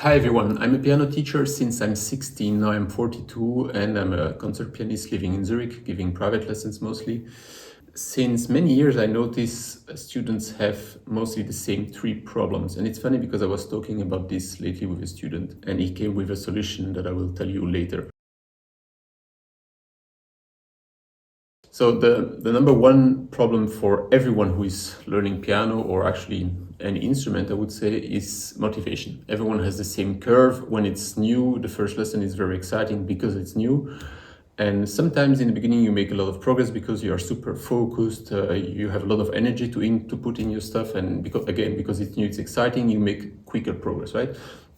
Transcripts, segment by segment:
Hi everyone, I'm a piano teacher since I'm 16, now I'm 42, and I'm a concert pianist living in Zurich, giving private lessons mostly. Since many years I notice students have mostly the same three problems, and it's funny because I was talking about this lately with a student and he came with a solution that I will tell you later. So the number one problem for everyone who is learning piano or actually any instrument, I would say, is motivation. Everyone has the same curve. When it's new, the first lesson is very exciting because it's new. And sometimes in the beginning you make a lot of progress because you are super focused, you have a lot of energy to put in your stuff, and because it's new, it's exciting, you make quicker progress, right?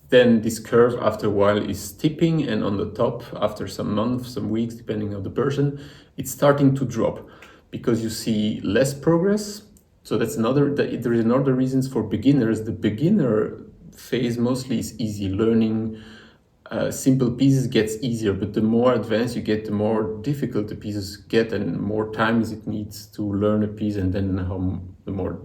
Then this curve after a while is tipping, and on the top, after some months, some weeks, depending on the person, it's starting to drop because you see less progress. So there is another reasons for beginners. The beginner phase mostly is easy learning. Simple pieces gets easier, but the more advanced you get, the more difficult the pieces get, and more times it needs to learn a piece, and then the more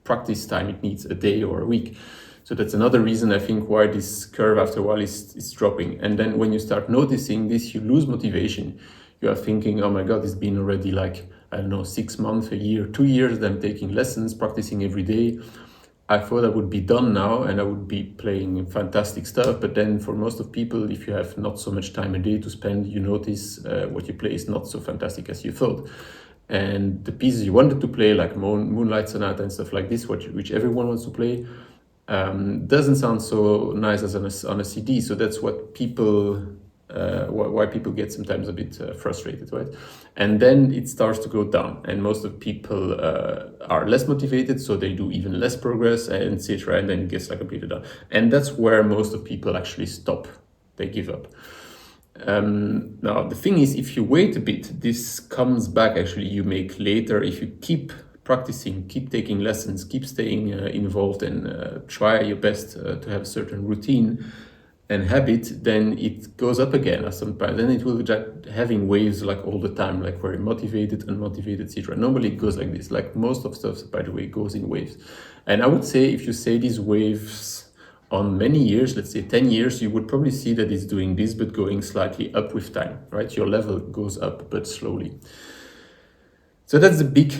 practice time it needs, a day or a week. So that's another reason I think why this curve after a while is dropping. And then when you start noticing this, you lose motivation. You are thinking, oh my God, it's been already like, I don't know, 6 months, a year, 2 years that I'm taking lessons, practicing every day. I thought I would be done now and I would be playing fantastic stuff. But then for most of people, if you have not so much time a day to spend, you notice what you play is not so fantastic as you thought. And the pieces you wanted to play, like Moonlight Sonata and stuff like this, which everyone wants to play, doesn't sound so nice as on a CD. So that's what people, why people get sometimes a bit frustrated, right? And then it starts to go down, and most of people are less motivated, so they do even less progress, and etc. And then it gets like completely down, and that's where most of people actually stop. They give up. Now the thing is, if you wait a bit, this comes back. Actually, you make later if you keep practicing, keep taking lessons, keep staying involved, and try your best to have a certain routine and habit, then it goes up again at some point. Then it will just having waves like all the time, like very motivated, unmotivated, etc. Normally it goes like this. Like most of stuff, by the way, goes in waves. And I would say if you say these waves on many years, let's say 10 years, you would probably see that it's doing this, but going slightly up with time, right? Your level goes up, but slowly. So that's the big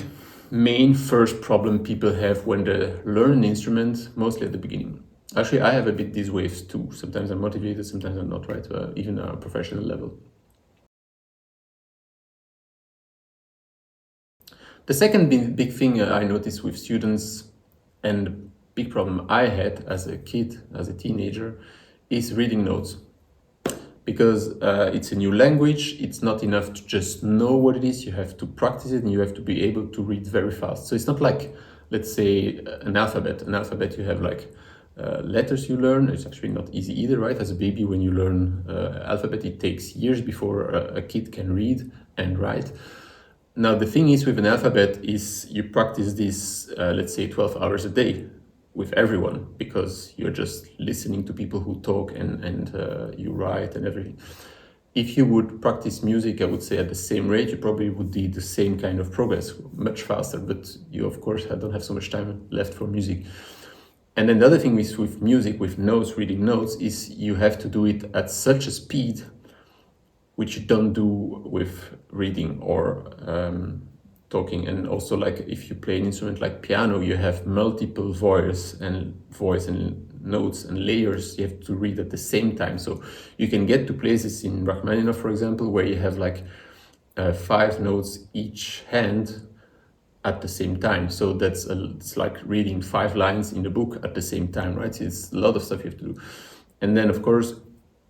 main first problem people have when they learn an instrument, mostly at the beginning. Actually, I have a bit these waves too. Sometimes I'm motivated, sometimes I'm not, right? Even on a professional level. The second big thing I noticed with students, and the big problem I had as a kid, as a teenager, is reading notes. Because it's a new language, it's not enough to just know what it is, you have to practice it and you have to be able to read very fast. So it's not like, let's say, an alphabet. An alphabet, you have like letters you learn. It's actually not easy either, right? As a baby, when you learn alphabet, it takes years before a kid can read and write. Now, the thing is with an alphabet is you practice this, let's say 12 hours a day with everyone, because you're just listening to people who talk and you write and everything. If you would practice music, I would say at the same rate, you probably would do the same kind of progress, much faster, but you of course don't have so much time left for music. And then the other thing with music, with notes, reading notes, is you have to do it at such a speed which you don't do with reading or talking. And also, like if you play an instrument like piano, you have multiple voice and notes and layers you have to read at the same time. So you can get to places in Rachmaninoff, for example, where you have like 5 notes each hand at the same time. So it's like reading 5 lines in the book at the same time, right? It's a lot of stuff you have to do. And then of course,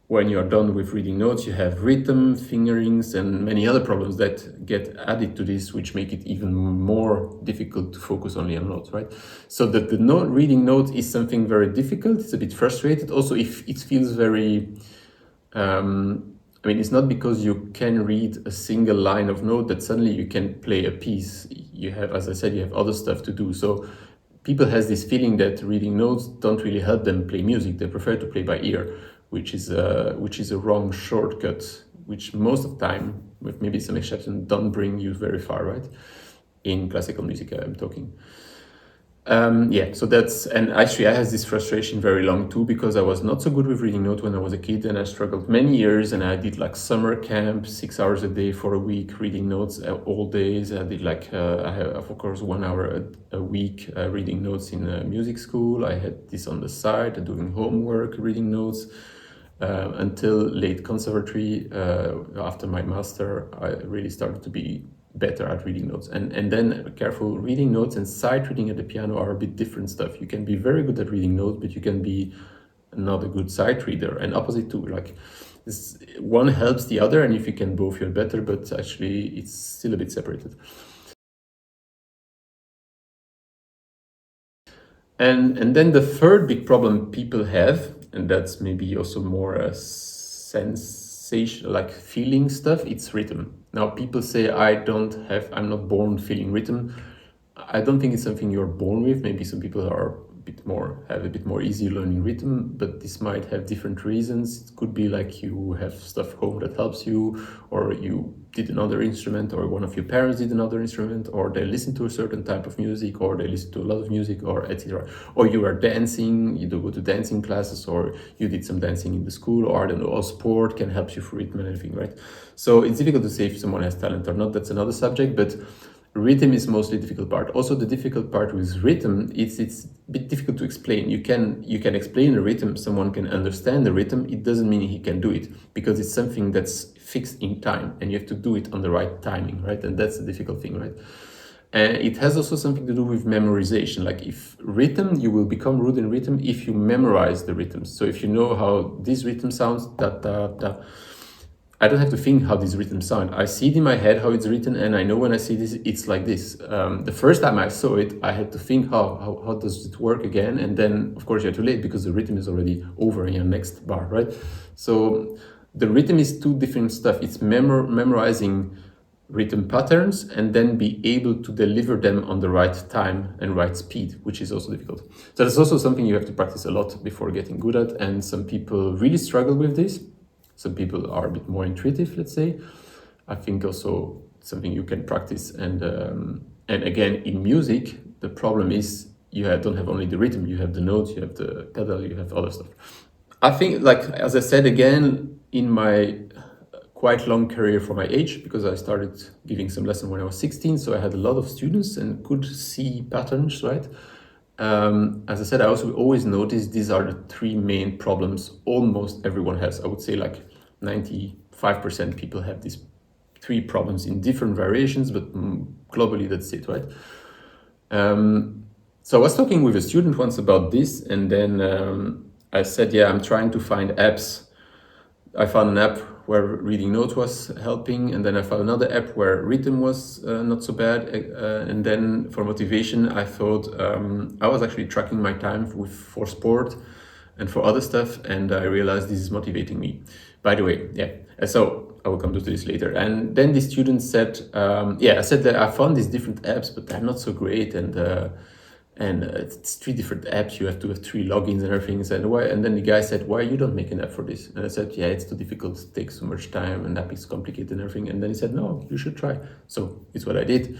when you're done with reading notes, you have rhythm, fingerings, and many other problems that get added to this, which make it even more difficult to focus only on notes, right? So that the reading notes is something very difficult. It's a bit frustrated. Also, if it feels very, I mean, it's not because you can read a single line of note that suddenly you can play a piece. You have, as I said, you have other stuff to do. So people has this feeling that reading notes don't really help them play music. They prefer to play by ear, which is a wrong shortcut, which most of the time, with maybe some exception, don't bring you very far, right? In classical music, I'm talking. Yeah, so that's, and actually I had this frustration very long too, because I was not so good with reading notes when I was a kid, and I struggled many years, and I did like summer camp, 6 hours a day for a week, reading notes all days. I did like, I have of course 1 hour a week reading notes in music school. I had this on the side, doing homework, reading notes, until late conservatory. After my master, I really started to be better at reading notes. And then careful, reading notes and sight reading at the piano are a bit different stuff. You can be very good at reading notes, but you can be not a good sight reader, and opposite too. Like this, one helps the other, and if you can both, you're better, but actually it's still a bit separated. And then the third big problem people have, and that's maybe also more a sensation, like feeling stuff, it's rhythm. Now people say I'm not born feeling rhythm. I don't think it's something you're born with. Maybe some people have a bit more easy learning rhythm, but this might have different reasons. It could be like you have stuff home that helps you, or you did another instrument, or one of your parents did another instrument, or they listen to a certain type of music, or they listen to a lot of music, or etc. Or you are dancing, you do go to dancing classes, or you did some dancing in the school, or I don't know, a sport can help you for rhythm and everything, right? So it's difficult to say if someone has talent or not. That's another subject, but rhythm is mostly the difficult part. Also, the difficult part with rhythm, it's a bit difficult to explain. You can explain the rhythm, someone can understand the rhythm. It doesn't mean he can do it, because it's something that's fixed in time, and you have to do it on the right timing, right? And that's the difficult thing, right? And it has also something to do with memorization. Like if rhythm, you will become good in rhythm if you memorize the rhythms. So if you know how this rhythm sounds, da da da, I don't have to think how these rhythms sound. I see it in my head how it's written, and I know when I see this, it's like this. The first time I saw it, I had to think how does it work again, and then of course you're too late because the rhythm is already over in your next bar, right? So the rhythm is two different stuff. It's memorizing rhythm patterns and then be able to deliver them on the right time and right speed, which is also difficult. So that's also something you have to practice a lot before getting good at, and some people really struggle with this. Some people are a bit more intuitive, let's say. I think also something you can practice. And again, in music, the problem is don't have only the rhythm, you have the notes, you have the pedal, you have other stuff. I think, like, as I said, again, in my quite long career for my age, because I started giving some lessons when I was 16, so I had a lot of students and could see patterns, right? As I said, I also always noticed these are the three main problems almost everyone has. I would say like 95% people have these three problems in different variations, but globally that's it, right? So I was talking with a student once about this, and then I said, yeah, I'm trying to find apps. I found an app where reading notes was helping, and then I found another app where rhythm was not so bad, and then for motivation I thought I was actually tracking my time for sport and for other stuff, and I realized this is motivating me. By the way, yeah, so I will come to this later. And then the student said, yeah, I said that I found these different apps, but they're not so great, and it's three different apps. You have to have three logins and everything. And why? And then the guy said, "Why you don't make an app for this?" And I said, "Yeah, it's too difficult. It takes so much time, and app is complicated and everything." And then he said, "No, you should try." So it's what I did.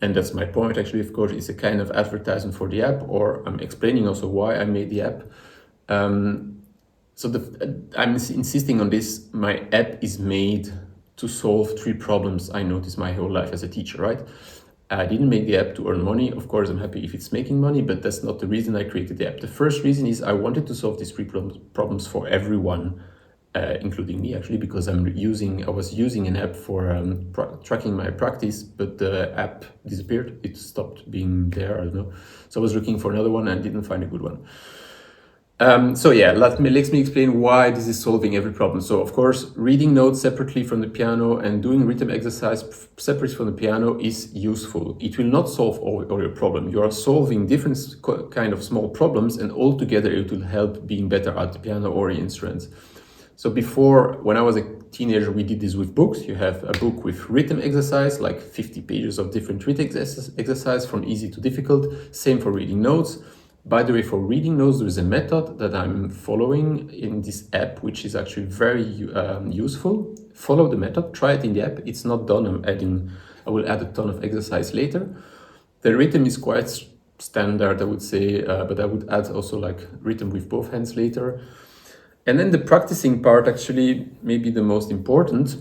And that's my point. Actually, of course, it's a kind of advertisement for the app, or I'm explaining also why I made the app. So I'm insisting on this. My app is made to solve three problems I noticed my whole life as a teacher, right? I didn't make the app to earn money. Of course, I'm happy if it's making money, but that's not the reason I created the app. The first reason is I wanted to solve these three problems for everyone, including me, actually, because I was using an app for tracking my practice, but the app disappeared. It stopped being there, I don't know. So I was looking for another one and didn't find a good one. So yeah, let me explain why this is solving every problem. So of course, reading notes separately from the piano and doing rhythm exercise separate from the piano is useful. It will not solve all your problem. You are solving different kind of small problems, and altogether it will help being better at the piano or instruments. So before, when I was a teenager, we did this with books. You have a book with rhythm exercise, like 50 pages of different rhythm exercise from easy to difficult. Same for reading notes. By the way, for reading notes, there is a method that I'm following in this app, which is actually very useful. Follow the method, try it in the app. It's not done. I'm adding I will add a ton of exercise later. The rhythm is quite standard, I would say, but I would add also like rhythm with both hands later. And then the practicing part, actually, maybe the most important.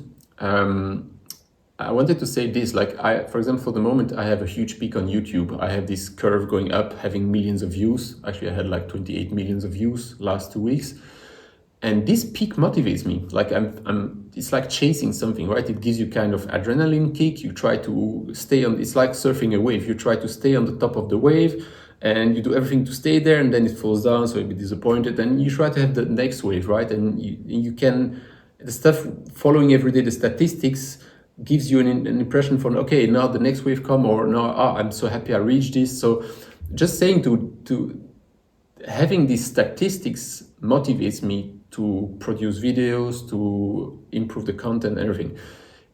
I wanted to say this, like for example, for the moment, I have a huge peak on YouTube. I have this curve going up, having millions of views. Actually, I had like 28 millions of views last 2 weeks. And this peak motivates me. Like it's like chasing something, right? It gives you kind of adrenaline kick. You try to stay on, it's like surfing a wave. You try to stay on the top of the wave and you do everything to stay there, and then it falls down, so you'll be disappointed. And you try to have the next wave, right? And you can, the stuff following every day, the statistics gives you an impression for, okay, now the next wave come, or now, I'm so happy I reached this. So just saying to having these statistics motivates me to produce videos, to improve the content and everything.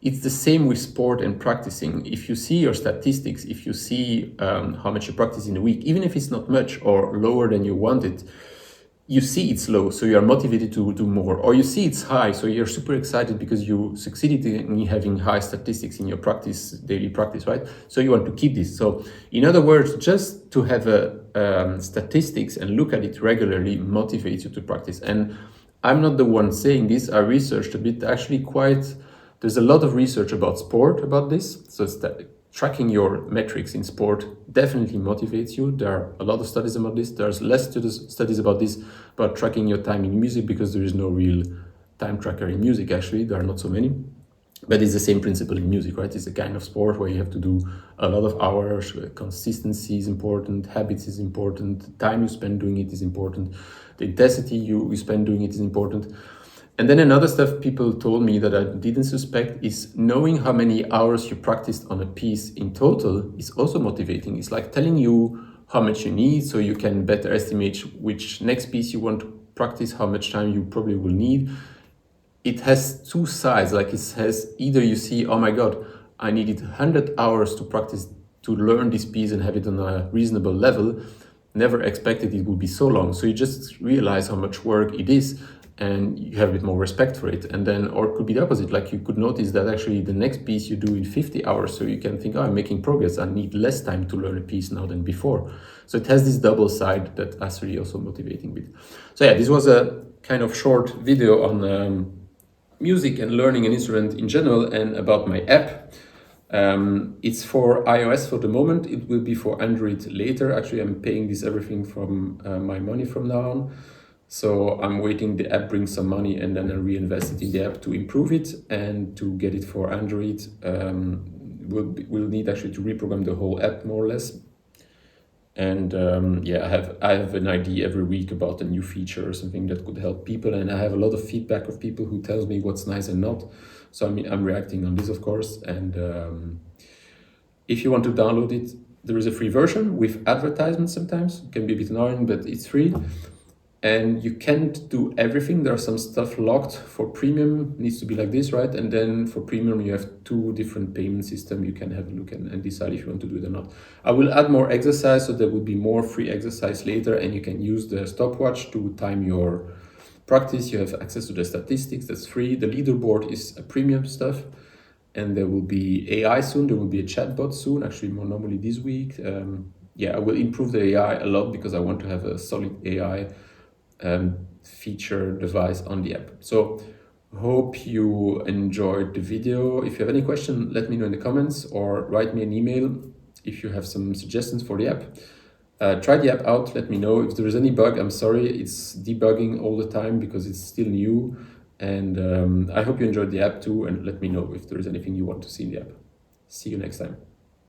It's the same with sport and practicing. If you see your statistics, if you see how much you practice in a week, even if it's not much or lower than you wanted, you see it's low, so you are motivated to do more. Or you see it's high, so you're super excited because you succeeded in having high statistics in your practice, daily practice, right? So you want to keep this. So in other words, just to have a statistics and look at it regularly motivates you to practice. And I'm not the one saying this. I researched a bit, actually there's a lot of research about sport about this. So it's that tracking your metrics in sport definitely motivates you. There are a lot of studies about this. There's less studies about this, about tracking your time in music, because there is no real time tracker in music, actually. There are not so many. But it's the same principle in music, right? It's a kind of sport where you have to do a lot of hours. Consistency is important, habits is important, time you spend doing it is important, the intensity you spend doing it is important. And then another stuff people told me that I didn't suspect is knowing how many hours you practiced on a piece in total is also motivating. It's like telling you how much you need, so you can better estimate which next piece you want to practice, how much time you probably will need. It has two sides. Like it has, either you see, oh my God, I needed 100 hours to practice, to learn this piece and have it on a reasonable level. Never expected it would be so long. So you just realize how much work it is, and you have a bit more respect for it. And then, or it could be the opposite. Like you could notice that actually the next piece you do in 50 hours. So you can think, oh, I'm making progress. I need less time to learn a piece now than before. So it has this double side that is really also motivating bit. So yeah, this was a kind of short video on music and learning an instrument in general, and about my app. It's for iOS for the moment. It will be for Android later. Actually, I'm paying this everything from my money from now on. So I'm waiting the app brings some money, and then I reinvest it in the app to improve it and to get it for Android. We'll need actually to reprogram the whole app more or less. And yeah, I have an idea every week about a new feature or something that could help people, and I have a lot of feedback of people who tells me what's nice and not. So I'm reacting on this, of course. And if you want to download it, there is a free version with advertisements. Sometimes it can be a bit annoying, but it's free. And you can't do everything. There's some stuff locked. For premium, it needs to be like this, right? And then for premium, you have 2 different payment systems. You can have a look and decide if you want to do it or not. I will add more exercise, so there will be more free exercise later, and you can use the stopwatch to time your practice. You have access to the statistics, that's free. The leaderboard is a premium stuff. And there will be AI soon. There will be a chatbot soon, actually more normally this week. Yeah, I will improve the AI a lot because I want to have a solid AI feature device on the app. So hope you enjoyed the video. If you have any question, let me know in the comments, or write me an email if you have some suggestions for the app. Try the app out, let me know. If there is any bug, I'm sorry, it's debugging all the time because it's still new. And I hope you enjoyed the app too, and let me know if there is anything you want to see in the app. See you next time.